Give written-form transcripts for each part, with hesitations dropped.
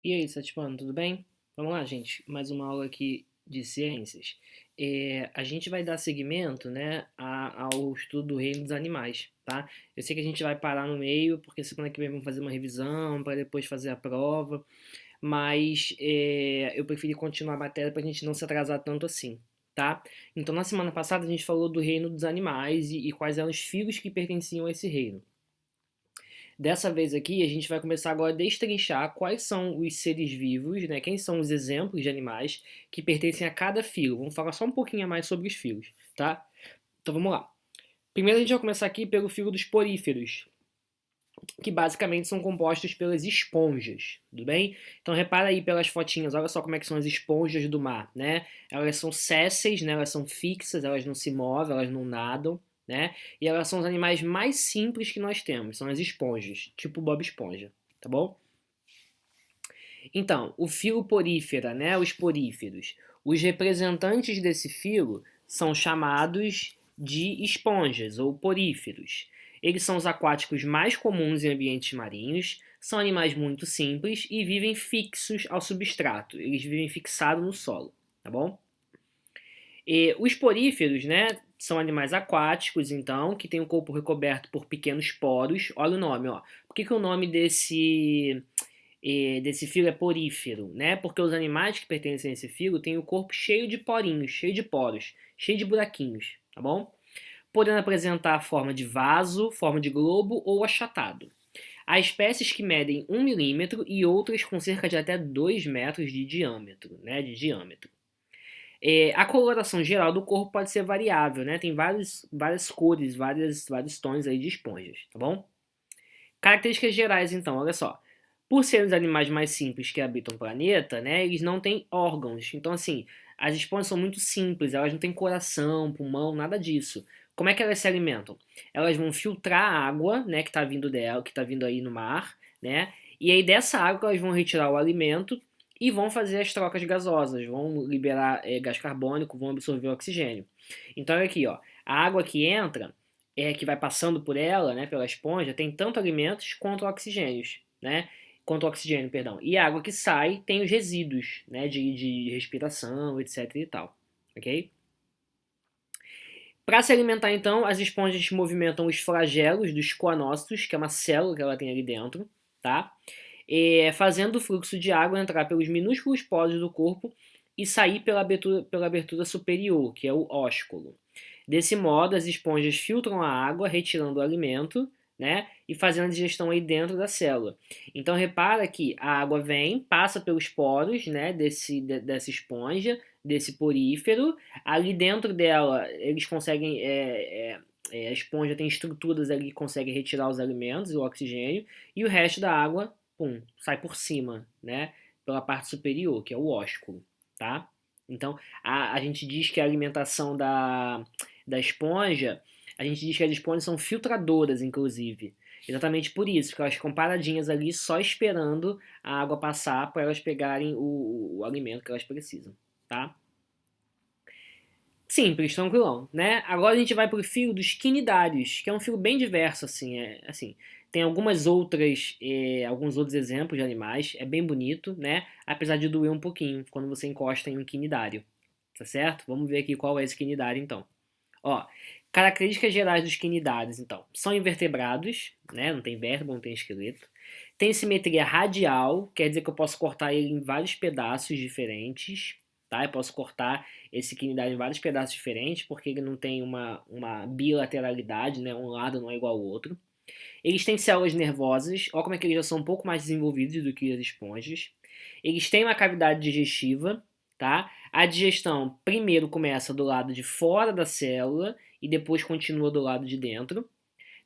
E aí, Satipano, tudo bem? Vamos lá, gente. Mais uma aula aqui de ciências. A gente vai dar seguimento, né, ao estudo do reino dos animais, tá? Eu sei que a gente vai parar no meio, porque semana que vem vamos fazer uma revisão para depois fazer a prova, mas eu preferi continuar a matéria para a gente não se atrasar tanto assim, tá? Então, na semana passada a gente falou do reino dos animais e quais eram os filhos que pertenciam a esse reino. Dessa vez aqui, a gente vai começar agora a destrinchar quais são os seres vivos, né? Quem são os exemplos de animais que pertencem a cada filo. Vamos falar só um pouquinho a mais sobre os filos, tá? Então vamos lá. Primeiro a gente vai começar aqui pelo filo dos poríferos, que basicamente são compostos pelas esponjas, tudo bem? Então repara aí pelas fotinhas, olha só como é que são as esponjas do mar, né? Elas são sésseis, né? Elas são fixas, elas não se movem, elas não nadam, né? E elas são os animais mais simples que nós temos, são as esponjas, tipo Bob Esponja, tá bom? Então, o filo porífera, né? Os poríferos. Os representantes desse filo são chamados de esponjas ou poríferos. Eles são os aquáticos mais comuns em ambientes marinhos, são animais muito simples e vivem fixos ao substrato. Eles vivem fixados no solo, tá bom? E os poríferos, né, são animais aquáticos, então, que têm o corpo recoberto por pequenos poros. Olha o nome, ó. Por que o nome desse filo é porífero, né? Porque os animais que pertencem a esse filo têm o corpo cheio de porinhos, cheio de poros, cheio de buraquinhos, tá bom? Podendo apresentar a forma de vaso, forma de globo ou achatado. Há espécies que medem 1 milímetro e outras com cerca de até 2 metros de diâmetro, né? De diâmetro. A coloração geral do corpo pode ser variável, né? Tem várias cores, vários tons aí de esponjas, tá bom? Características gerais, então, olha só. Por serem os animais mais simples que habitam o planeta, né, eles não têm órgãos. Então, assim, as esponjas são muito simples, elas não têm coração, pulmão, nada disso. Como é que elas se alimentam? Elas vão filtrar a água, né, que está vindo dela, que está vindo aí no mar, né? E aí dessa água elas vão retirar o alimento e vão fazer as trocas gasosas, vão liberar gás carbônico, vão absorver o oxigênio. Então, olha aqui, ó, a água que entra que vai passando por ela, né, pela esponja, tem tanto alimentos quanto oxigênios, né? Quanto oxigênio, perdão. E a água que sai tem os resíduos, né, de respiração, etc e tal, ok? Para se alimentar, então, as esponjas movimentam os flagelos dos coanócitos, que é uma célula que ela tem ali dentro, tá? Fazendo o fluxo de água entrar pelos minúsculos poros do corpo e sair pela abertura superior, que é o ósculo. Desse modo, as esponjas filtram a água, retirando o alimento, né, e fazendo a digestão aí dentro da célula. Então repara que a água vem, passa pelos poros, né, dessa esponja, desse porífero. Ali dentro dela, eles conseguem a esponja tem estruturas ali que conseguem retirar os alimentos e o oxigênio, e o resto da água, pum, sai por cima, né, pela parte superior, que é o ósculo, tá? Então, a gente diz que a alimentação da esponja, a gente diz que as esponjas são filtradoras, inclusive. Exatamente por isso, porque elas ficam paradinhas ali só esperando a água passar para elas pegarem o alimento que elas precisam, tá? Simples, tranquilão, né? Agora a gente vai pro filo dos quinidários, que é um filo bem diverso, assim, assim. Tem alguns outros exemplos de animais, é bem bonito, né? Apesar de doer um pouquinho quando você encosta em um quinidário, tá certo? Vamos ver aqui qual é esse quinidário, então. Ó, características gerais dos quinidários, então. São invertebrados, né? Não tem vértebra, não tem esqueleto. Tem simetria radial, quer dizer que eu posso cortar ele em vários pedaços diferentes, tá? Eu posso cortar esse quinidário em vários pedaços diferentes, porque ele não tem uma bilateralidade, né? Um lado não é igual ao outro. Eles têm células nervosas, olha como é que eles já são um pouco mais desenvolvidos do que as esponjas. Eles têm uma cavidade digestiva, tá? A digestão primeiro começa do lado de fora da célula e depois continua do lado de dentro.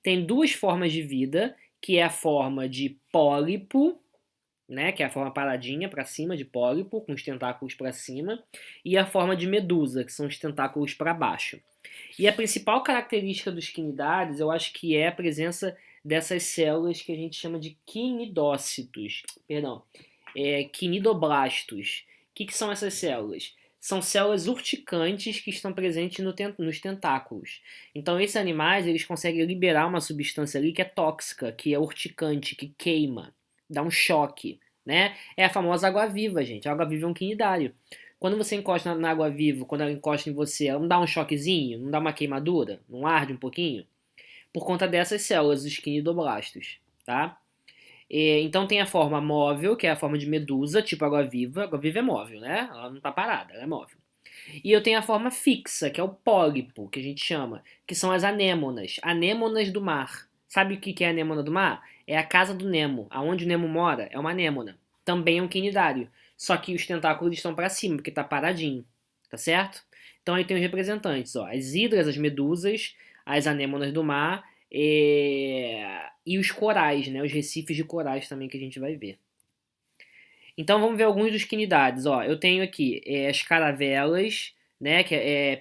Tem duas formas de vida, que é a forma de pólipo, né, que é a forma paradinha para cima de pólipo, com os tentáculos para cima, e a forma de medusa, que são os tentáculos para baixo. E a principal característica dos quinidários, eu acho que é a presença dessas células que a gente chama de quinidócitos, perdão, quinidoblastos. O que são essas células? São células urticantes que estão presentes nos tentáculos. Então esses animais eles conseguem liberar uma substância ali que é tóxica, que é urticante, que queima, dá um choque, né? É a famosa água-viva, gente. A água-viva é um quinidário. Quando você encosta na água-viva, quando ela encosta em você, ela não dá um choquezinho, não dá uma queimadura, não arde um pouquinho? Por conta dessas células, os quinidoblastos, tá? Então tem a forma móvel, que é a forma de medusa, tipo água-viva. Água-viva é móvel, né? Ela não tá parada, ela é móvel. E eu tenho a forma fixa, que é o pólipo, que a gente chama, que são as anêmonas, anêmonas do mar. Sabe o que é a anêmona do mar? É a casa do Nemo, aonde o Nemo mora, é uma anêmona. Também é um quinidário, só que os tentáculos estão para cima, porque tá paradinho, tá certo? Então aí tem os representantes, ó, as hidras, as medusas, as anêmonas do mar e os corais, né, os recifes de corais também que a gente vai ver. Então vamos ver alguns dos quinidades. Ó, eu tenho aqui as caravelas, né?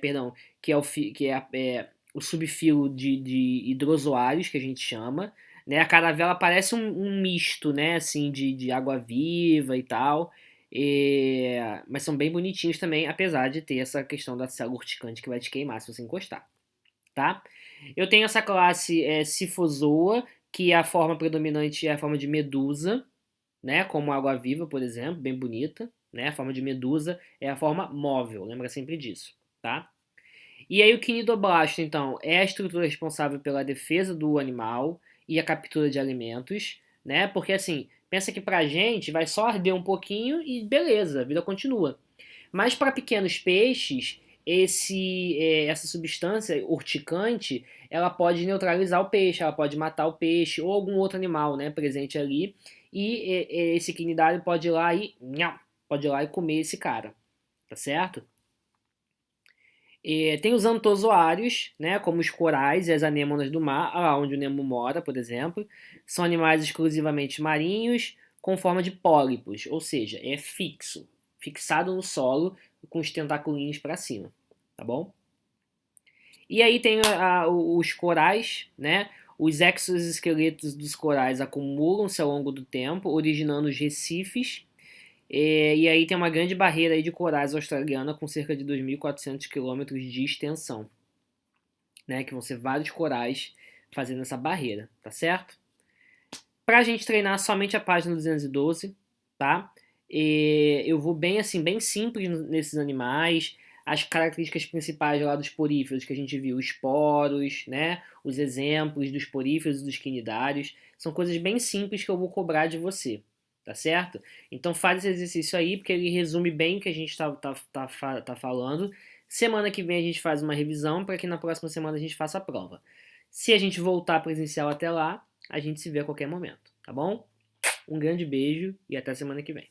Perdão, que é o subfilo de hidrozoários que a gente chama. Né? A caravela parece um misto, né? Assim, de água-viva e tal. Mas são bem bonitinhos também, apesar de ter essa questão da célula urticante que vai te queimar se você encostar, tá? Eu tenho essa classe Sifozoa, que a forma predominante é a forma de medusa, né? Como água-viva, por exemplo, bem bonita, né? A forma de medusa é a forma móvel, lembra sempre disso, tá? E aí o quinidoblasto, então, é a estrutura responsável pela defesa do animal e a captura de alimentos, né? Porque assim, pensa que pra gente vai só arder um pouquinho e beleza, a vida continua. Mas para pequenos peixes, essa substância urticante, ela pode neutralizar o peixe, ela pode matar o peixe ou algum outro animal, né, presente ali. E esse quinidário pode ir lá e pode ir lá e comer esse cara, tá certo? Tem os antozoários, né, como os corais e as anêmonas do mar, lá onde o Nemo mora, por exemplo. São animais exclusivamente marinhos, com forma de pólipos, ou seja, é fixo, fixado no solo, com os tentaculinhos para cima, tá bom? E aí tem os corais, né? Os exoesqueletos dos corais acumulam-se ao longo do tempo, originando os recifes. E aí tem uma grande barreira aí de corais australiana com cerca de 2.400 quilômetros de extensão, né? Que vão ser vários corais fazendo essa barreira, tá certo? Pra gente treinar somente a página 212, tá? Eu vou bem assim, bem simples nesses animais. As características principais lá dos poríferos que a gente viu, os poros, né? Os exemplos dos poríferos e dos quinidários. São coisas bem simples que eu vou cobrar de você, tá certo? Então faz esse exercício aí, porque ele resume bem o que a gente tá falando. Semana que vem a gente faz uma revisão para que na próxima semana a gente faça a prova. Se a gente voltar presencial até lá, a gente se vê a qualquer momento, tá bom? Um grande beijo e até semana que vem.